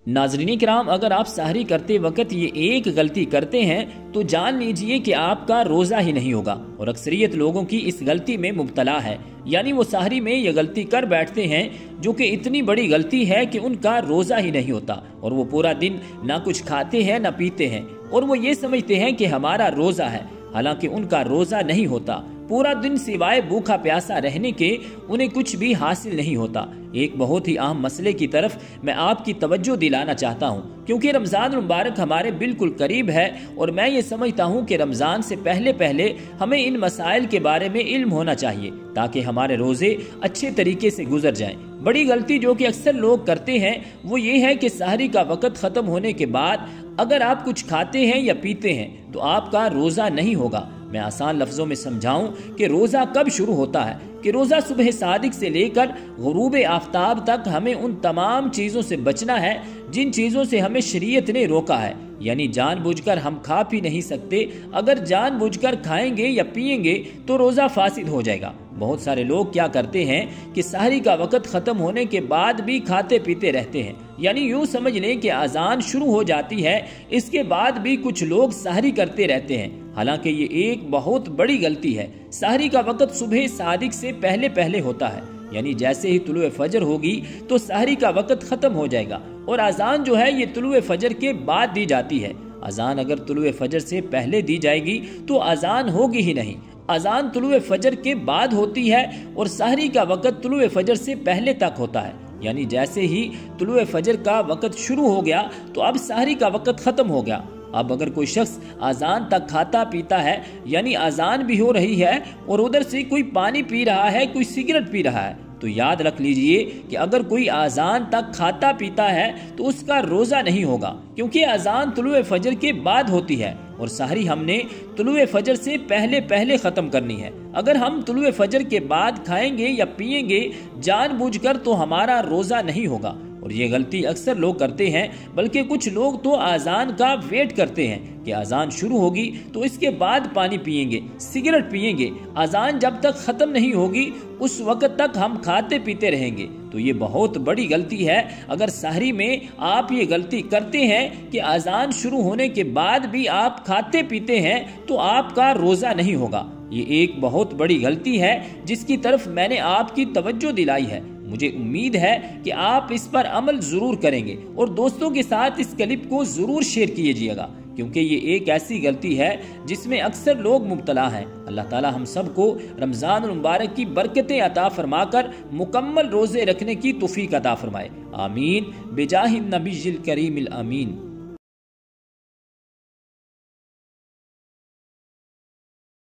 नाज़रीन किराम, अगर आप सहरी करते वक्त ये एक गलती करते हैं तो जान लीजिए कि आपका रोज़ा ही नहीं होगा। और अक्सरियत लोगों की इस गलती में मुब्तला है, यानी वो सहरी में ये गलती कर बैठते हैं जो कि इतनी बड़ी गलती है कि उनका रोज़ा ही नहीं होता, और वो पूरा दिन ना कुछ खाते हैं ना पीते हैं, और वो ये समझते हैं कि हमारा रोज़ा है, हालांकि उनका रोज़ा नहीं होता। पूरा दिन सिवाय भूखा प्यासा रहने के उन्हें कुछ भी हासिल नहीं होता। एक बहुत ही अहम मसले की तरफ मैं आपकी तवज्जो दिलाना चाहता हूँ, क्योंकि रमज़ान मुबारक हमारे बिल्कुल करीब है और मैं ये समझता हूँ कि रमज़ान से पहले पहले हमें इन मसाइल के बारे में इल्म होना चाहिए ताकि हमारे रोज़े अच्छे तरीके से गुजर जाएं। बड़ी गलती जो कि अक्सर लोग करते हैं वो ये है कि सहरी का वक़्त ख़त्म होने के बाद अगर आप कुछ खाते हैं या पीते हैं तो आपका रोज़ा नहीं होगा। मैं आसान लफ्ज़ों में समझाऊं कि रोज़ा कब शुरू होता है कि रोज़ा सुबह सादिक से लेकर गुरूब आफ्ताब तक हमें उन तमाम चीज़ों से बचना है जिन चीज़ों से हमें शरीयत ने रोका है, यानी जानबूझकर हम खा पी नहीं सकते। अगर जानबूझकर खाएंगे या पिएंगे तो रोज़ा फासिद हो जाएगा। बहुत सारे लोग क्या करते हैं कि सहरी का वक़्त ख़त्म होने के बाद भी खाते पीते रहते हैं, यानी यूँ समझ लें कि अजान शुरू हो जाती है, इसके बाद भी कुछ लोग सहरी करते रहते हैं। हालांकि ये एक बहुत बड़ी गलती है। सहरी का वक़्त सुबह सादिक से पहले पहले होता है, यानी जैसे ही तुलुए फजर होगी तो सहरी का वक़्त ख़त्म हो जाएगा, और अजान जो है ये तुलुए फजर के बाद दी जाती है। अजान अगर तुलुए फजर से पहले दी जाएगी तो अजान होगी ही नहीं। अजान तुलुए फजर के बाद होती है और सहरी का वक़्त तुलुए फजर से पहले तक होता है, यानी जैसे ही तुलुए फजर का वक़्त शुरू हो गया तो अब सहरी का वक़्त ख़त्म हो गया। अब अगर कोई शख्स अजान तक खाता पीता है, यानी अजान भी हो रही है और उधर से कोई पानी पी रहा है, कोई सिगरेट पी रहा है, तो याद रख लीजिए कि अगर कोई अजान तक खाता पीता है तो उसका रोज़ा नहीं होगा, क्योंकि अजान तुलुए फजर के बाद होती है और सहरी हमने तुलुए फजर से पहले पहले ख़त्म करनी है। अगर हम तुलुए फजर के बाद खाएंगे या पिएंगे जानबूझकर तो हमारा रोज़ा नहीं होगा, और ये गलती अक्सर लोग करते हैं। बल्कि कुछ लोग तो अजान का वेट करते हैं कि अजान शुरू होगी तो इसके बाद पानी पिएंगे, सिगरेट पिएंगे, अजान जब तक ख़त्म नहीं होगी उस वक़्त तक हम खाते पीते रहेंगे। तो ये बहुत बड़ी गलती है। अगर सहरी में आप ये गलती करते हैं कि अजान शुरू होने के बाद भी आप खाते पीते हैं तो आपका रोज़ा नहीं होगा। ये एक बहुत बड़ी गलती है जिसकी तरफ मैंने आपकी तवज्जो दिलाई है। मुझे उम्मीद है कि आप इस पर अमल ज़रूर करेंगे और दोस्तों के साथ इस क्लिप को ज़रूर शेयर कीजिएगा, क्योंकि ये एक ऐसी गलती है जिसमें अक्सर लोग मुब्तला हैं। अल्लाह ताला हम सबको रमज़ान मुबारक की बरकतें अता फरमाकर मुकम्मल रोज़े रखने की तौफीक अता फरमाए। आमीन बिजाहिन नबील करीमिल आमीन।